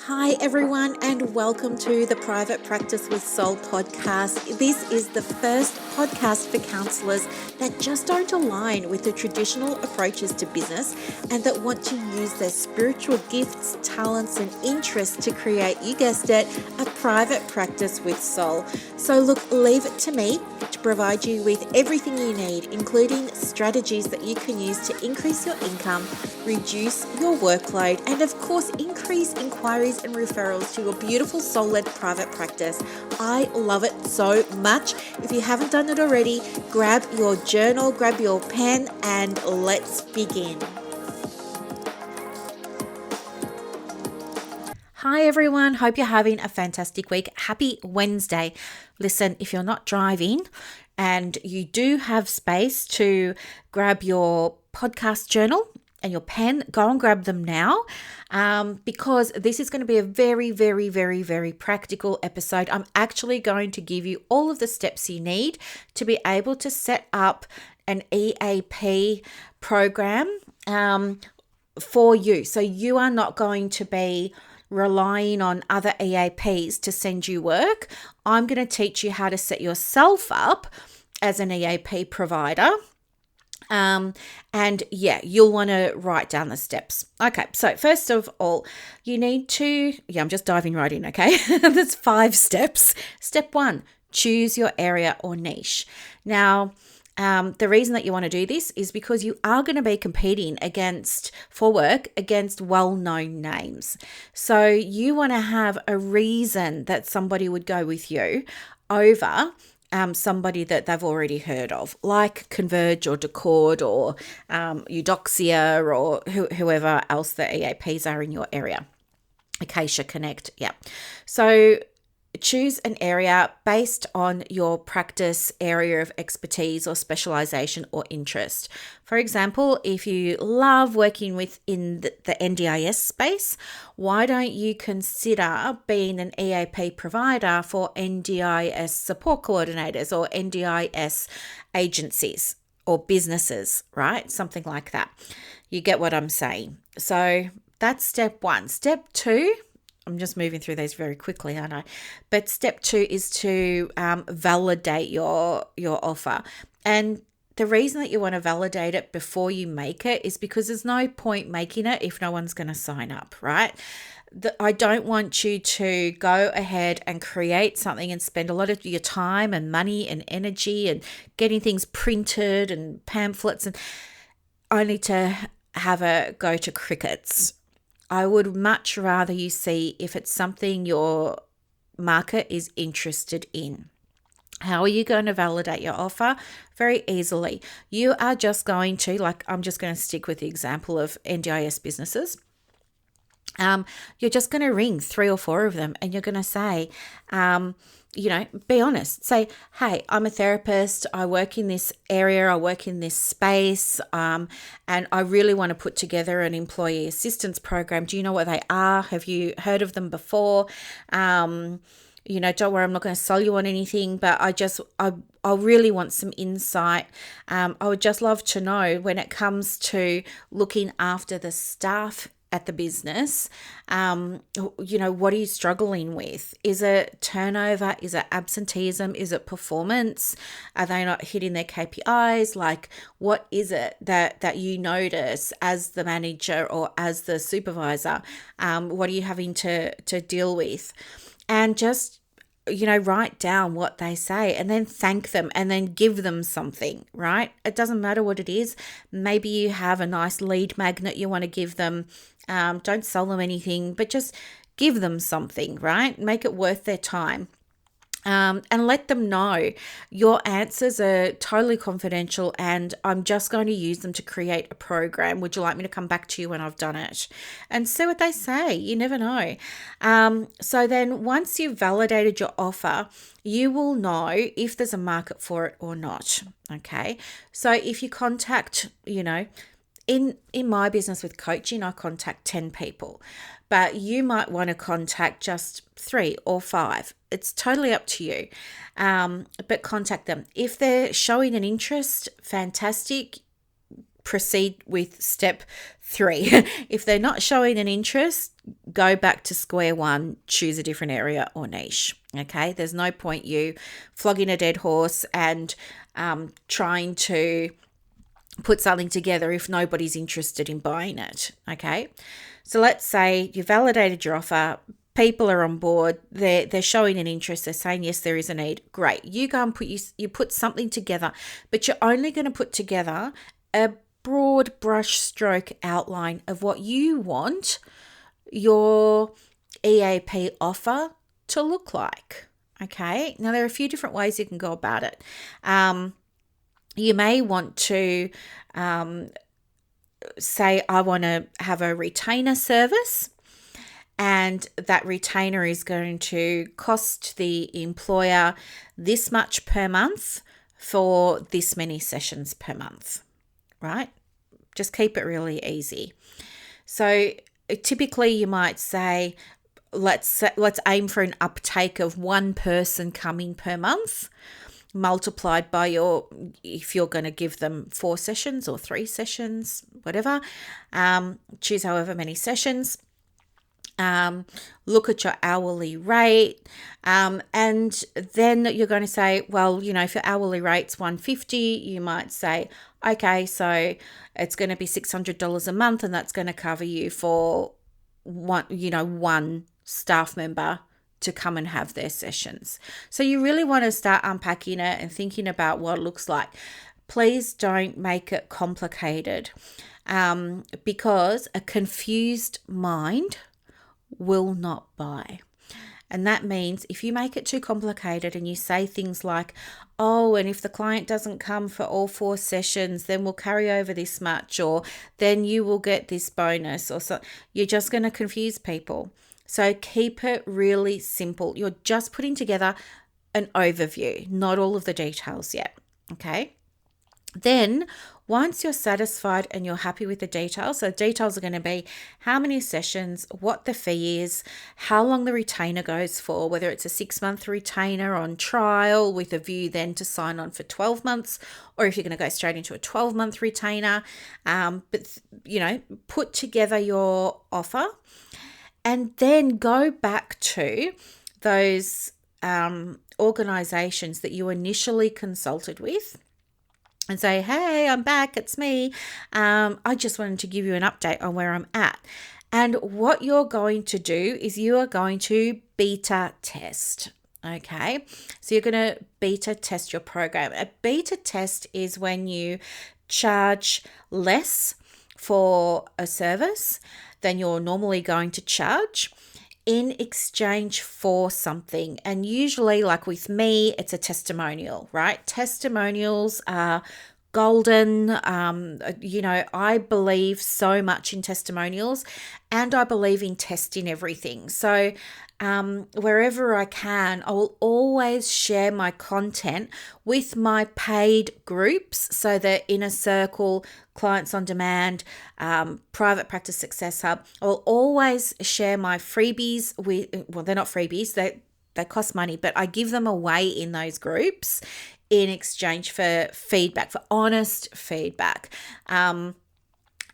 Hi, everyone, and welcome to the Private Practice with Soul podcast. This is the first podcast for counselors that just don't align with the traditional approaches to business and that want to use their spiritual gifts, talents, and interests to create, you guessed it, a private practice with soul. So, look, leave it to me to provide you with everything you need, including strategies that you can use to increase your income, reduce your workload, and of course, increase inquiries and referrals to your beautiful soul-led private practice. I love it so much. If you haven't done it already, grab your journal, grab your pen, and let's begin. Hi everyone, hope you're having a fantastic week. Happy Wednesday. Listen, if you're not driving and you do have space to grab your podcast journal and your pen, go and grab them now, because this is going to be a very, very, very, very practical episode. I'm actually going to give you all of the steps you need to be able to set up an EAP program for you. So you are not going to be relying on other EAPs to send you work. I'm going to teach you how to set yourself up as an EAP provider. And yeah, you'll want to write down the steps. Okay, so first of all, you need to, I'm just diving right in, okay? There's 5 steps. Step 1, choose your area or niche. Now, the reason that you want to do this is because you are going to be competing for work against well-known names. So you want to have a reason that somebody would go with you over somebody that they've already heard of, like Converge or Decord or Eudoxia or whoever else the EAPs are in your area. Acacia Connect, yeah. So choose an area based on your practice area of expertise or specialization or interest. For example, if you love working within the NDIS space, why don't you consider being an EAP provider for NDIS support coordinators or NDIS agencies or businesses, right? Something like that. You get what I'm saying. So that's step 1. Step 2, I'm just moving through these very quickly, aren't I? But step 2 is to validate your offer. And the reason that you want to validate it before you make it is because there's no point making it if no one's going to sign up, right? I don't want you to go ahead and create something and spend a lot of your time and money and energy and getting things printed and pamphlets and only to have a go to crickets. I would much rather you see if it's something your market is interested in. How are you going to validate your offer? Very easily. You are just going to, I'm just going to stick with the example of NDIS businesses. You're just going to ring 3 or 4 of them and you're going to say, be honest. Say, hey, I'm a therapist. I work in this area. I work in this space. And I really want to put together an employee assistance program. Do you know what they are? Have you heard of them before? Don't worry, I'm not going to sell you on anything, but I really want some insight. I would just love to know when it comes to looking after the staff at the business, what are you struggling with? Is it turnover? Is it absenteeism? Is it performance? Are they not hitting their KPIs? Like, what is it that you notice as the manager or as the supervisor? What are you having to deal with? And just write down what they say and then thank them and then give them something, right? It doesn't matter what it is. Maybe you have a nice lead magnet you want to give them. Don't sell them anything, but just give them something, right? Make it worth their time. And let them know your answers are totally confidential and I'm just going to use them to create a program. Would you like me to come back to you when I've done it? And see what they say. You never know. So then once you've validated your offer, you will know if there's a market for it or not. Okay. So if you contact, in my business with coaching, I contact 10 people, but you might want to contact just 3 or 5. It's totally up to you. But contact them. If they're showing an interest, fantastic. proceed with step 3. If they're not showing an interest, go back to square one, choose a different area or niche. Okay, there's no point you flogging a dead horse and trying to put something together if nobody's interested in buying it. Okay, so let's say you validated your offer, people are on board, they're showing an interest, they're saying yes, there is a need. Great, you go and put something together, but you're only going to put together a broad brush stroke outline of what you want your EAP offer to look like. Okay, now there are a few different ways you can go about it. You may want to say, I want to have a retainer service, and that retainer is going to cost the employer this much per month for this many sessions per month, right? Just keep it really easy. So typically you might say, let's aim for an uptake of one person coming per month, multiplied by if you're going to give them 4 sessions or 3 sessions, whatever, choose however many sessions. Look at your hourly rate, and then you're going to say, well, if your hourly rate's $150, you might say, okay, so it's going to be $600 a month, and that's going to cover you for one staff member to come and have their sessions. So you really want to start unpacking it and thinking about what it looks like. Please don't make it complicated, because a confused mind will not buy. And that means if you make it too complicated and you say things like, oh, and if the client doesn't come for all 4 sessions, then we'll carry over this much, or then you will get this bonus, or so, you're just going to confuse people. So keep it really simple. You're just putting together an overview, not all of the details yet. Okay. Then once you're satisfied and you're happy with the details, so details are going to be how many sessions, what the fee is, how long the retainer goes for, whether it's a 6-month retainer on trial with a view then to sign on for 12 months, or if you're going to go straight into a 12-month retainer. But put together your offer and then go back to those organizations that you initially consulted with and say, hey, I'm back, it's me. I just wanted to give you an update on where I'm at. And what you're going to do is you are going to beta test. Okay, so you're going to beta test your program. A beta test is when you charge less for a service than you're normally going to charge in exchange for something. And usually, like with me, it's a testimonial, right? Testimonials are golden. I believe so much in testimonials, and I believe in testing everything. So wherever I can, I will always share my content with my paid groups. So the Inner Circle, Clients on Demand, Private Practice Success Hub. I will always share my freebies they're not freebies, they cost money, but I give them away in those groups in exchange for feedback, for honest feedback.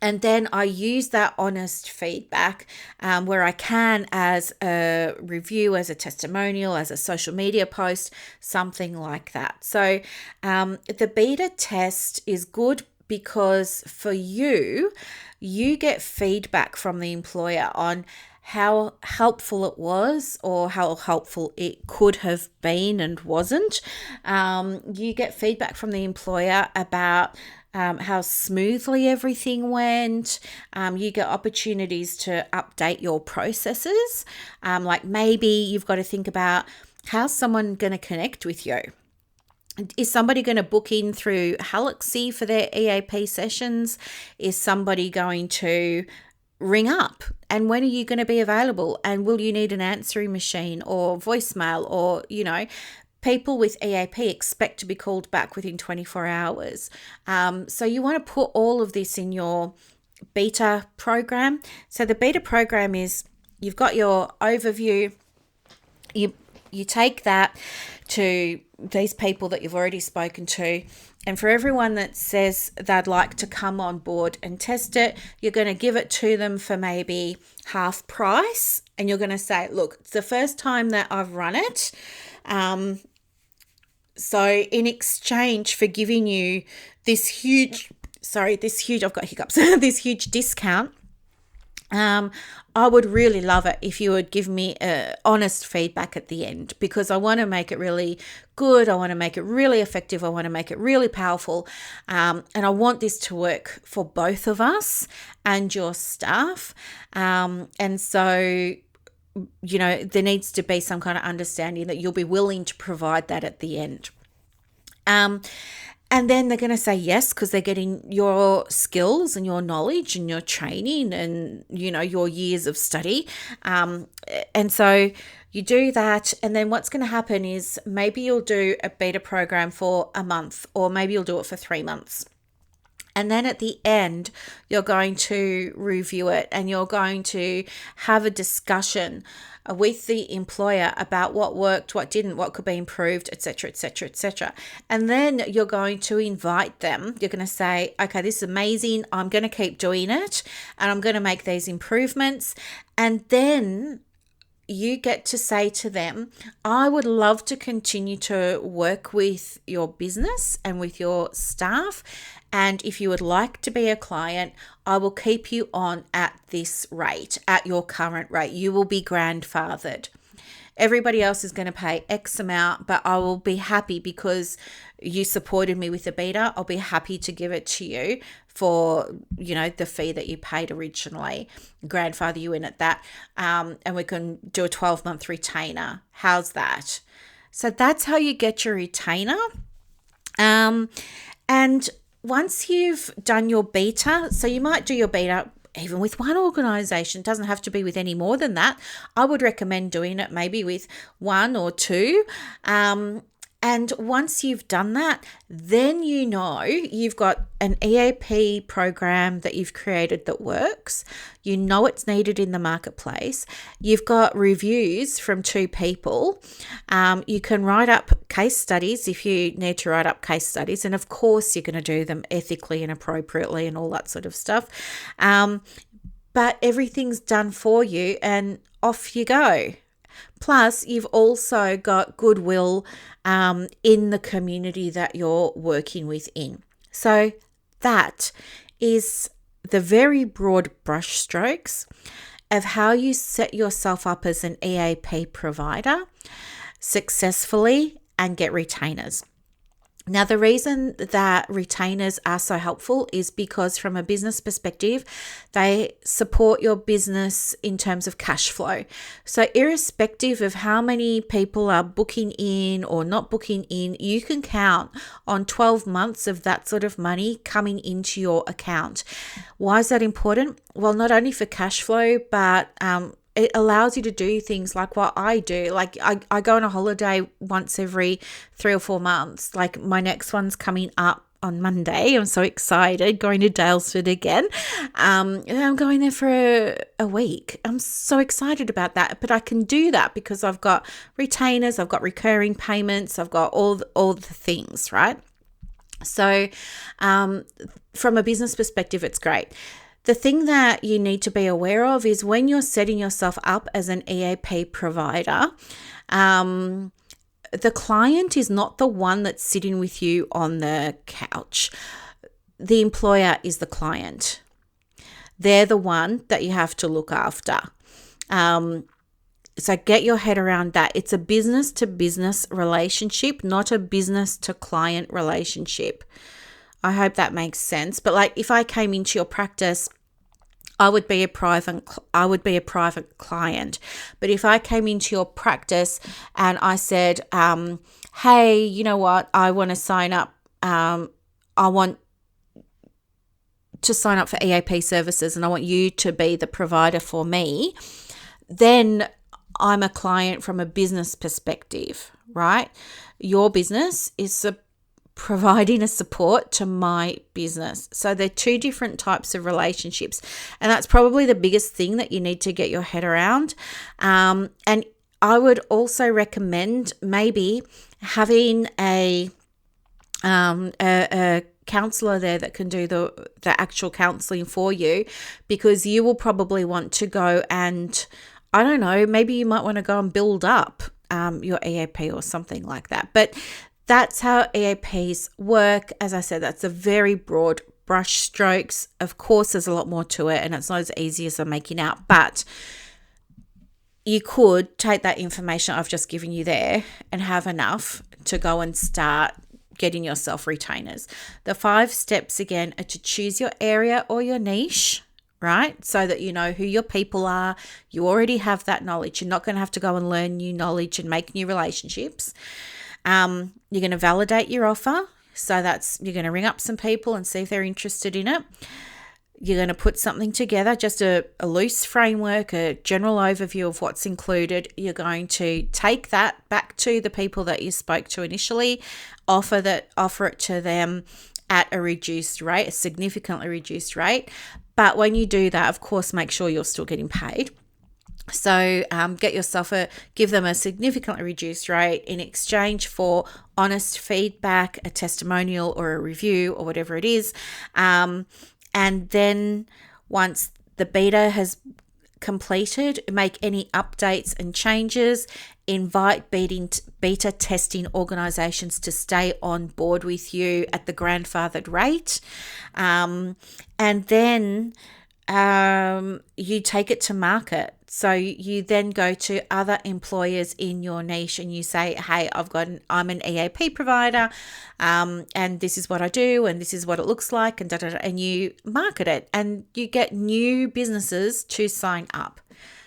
And then I use that honest feedback where I can, as a review, as a testimonial, as a social media post, something like that. So the beta test is good because for you get feedback from the employer on how helpful it was or how helpful it could have been and wasn't. You get feedback from the employer about how smoothly everything went. You get opportunities to update your processes. Like maybe you've got to think about how's someone going to connect with you. Is somebody going to book in through Halaxy for their EAP sessions? Is somebody going to ring up? And when are you going to be available? And will you need an answering machine or voicemail or, people with EAP expect to be called back within 24 hours. So you want to put all of this in your beta program. So the beta program is you've got your overview. You take that to these people that you've already spoken to, And for everyone that says they'd like to come on board and test it, you're going to give it to them for maybe half price. And you're going to say, look, it's the first time that I've run it. So in exchange for giving you this huge, I've got hiccups, this huge discount, I would really love it if you would give me honest feedback at the end, because I want to make it really good. I want to make it really effective. I want to make it really powerful. And I want this to work for both of us and your staff. And so, there needs to be some kind of understanding that you'll be willing to provide that at the end. And then they're going to say yes, because they're getting your skills and your knowledge and your training and, your years of study. And so you do that. And then what's going to happen is maybe you'll do a beta program for a month, or maybe you'll do it for 3 months. And then at the end, you're going to review it and you're going to have a discussion with the employer about what worked, what didn't, what could be improved, etc., etc., etc. And then you're going to invite them. You're going to say, okay, this is amazing. I'm going to keep doing it and I'm going to make these improvements. And then you get to say to them, I would love to continue to work with your business and with your staff. And if you would like to be a client, I will keep you on at this rate, at your current rate. You will be grandfathered. Everybody else is going to pay X amount, but I will be happy because you supported me with the beta. I'll be happy to give it to you for, the fee that you paid originally, grandfather you in at that. And we can do a 12-month retainer. How's that? So that's how you get your retainer. And once you've done your beta, so you might do your beta even with one organization, it doesn't have to be with any more than that. I would recommend doing it maybe with 1 or 2. And once you've done that, then you've got an EAP program that you've created that works. It's needed in the marketplace. You've got reviews from 2 people. You can write up case studies if you need to write up case studies. And of course, you're going to do them ethically and appropriately and all that sort of stuff. But everything's done for you and off you go. Plus, you've also got goodwill in the community that you're working within. So that is the very broad brushstrokes of how you set yourself up as an EAP provider successfully and get retainers. Now, the reason that retainers are so helpful is because from a business perspective, they support your business in terms of cash flow. So irrespective of how many people are booking in or not booking in, you can count on 12 months of that sort of money coming into your account. Why is that important? Well, not only for cash flow, but it allows you to do things like what I do. Like I go on a holiday once every 3 or 4 months. Like my next one's coming up on Monday. I'm so excited, going to Dalesford again. And I'm going there for a week. I'm so excited about that. But I can do that because I've got retainers, I've got recurring payments, I've got all the things, right? So from a business perspective, it's great. The thing that you need to be aware of is when you're setting yourself up as an EAP provider, the client is not the one that's sitting with you on the couch. The employer is the client. They're the one that you have to look after. So get your head around that. It's a business to business relationship, not a business to client relationship. I hope that makes sense. But like if I came into your practice, I would be a private client. But if I came into your practice and I said, hey, you know what? I want to sign up. I want to sign up for EAP services and I want you to be the provider for me, then I'm a client from a business perspective, right? Your business is providing a support to my business. So they're 2 different types of relationships. And that's probably the biggest thing that you need to get your head around. And I would also recommend maybe having a a counselor there that can do the actual counseling for you, because you will probably want to go and, I don't know, maybe you might want to go and build up your EAP or something like that. But that's how EAPs work. As I said, that's a very broad brush strokes. Of course, there's a lot more to it, and it's not as easy as I'm making out, but you could take that information I've just given you there and have enough to go and start getting yourself retainers. The 5 steps again are to choose your area or your niche, right? So that you know who your people are. You already have that knowledge. You're not going to have to go and learn new knowledge and make new relationships. You're going to validate your offer. So you're going to ring up some people and see if they're interested in it. You're going to put something together, just a loose framework, a general overview of what's included. You're going to take that back to the people that you spoke to initially, offer it to them at a reduced rate, a significantly reduced rate. But when you do that, of course, make sure you're still getting paid. So give them a significantly reduced rate in exchange for honest feedback, a testimonial or a review or whatever it is. And then once the beta has completed, make any updates and changes, invite beta testing organizations to stay on board with you at the grandfathered rate. And then you take it to market. So you then go to other employers in your niche and you say, hey, I'm an EAP provider, and this is what I do, and this is what it looks like, and and you market it, and you get new businesses to sign up.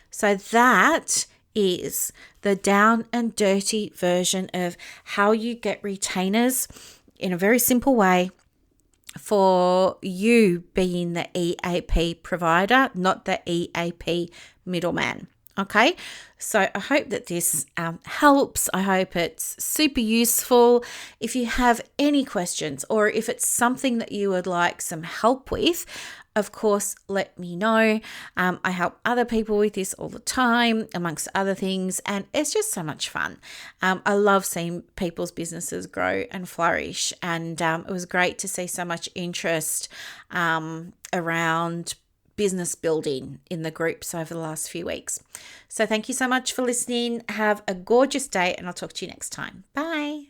So that is the down and dirty version of how you get retainers in a very simple way, for you being the EAP provider, not the EAP middleman. Okay, so I hope that this helps. I hope it's super useful. If you have any questions, or if it's something that you would like some help with, of course, let me know. I help other people with this all the time, amongst other things, and it's just so much fun. I love seeing people's businesses grow and flourish, and it was great to see so much interest around business building in the groups over the last few weeks. So thank you so much for listening. Have a gorgeous day, and I'll talk to you next time. Bye.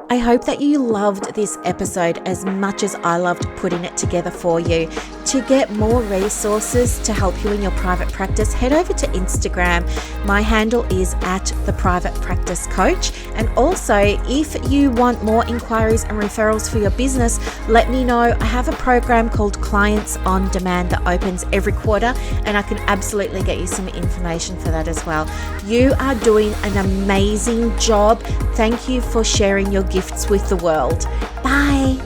I hope that you loved this episode as much as I loved putting it together for you. To get more resources to help you in your private practice, head over to Instagram. My handle is @theprivatepracticecoach. And also, if you want more inquiries and referrals for your business, let me know. I have a program called Clients on Demand that opens every quarter, and I can absolutely get you some information for that as well. You are doing an amazing job. Thank you for sharing your gifts with the world. Bye.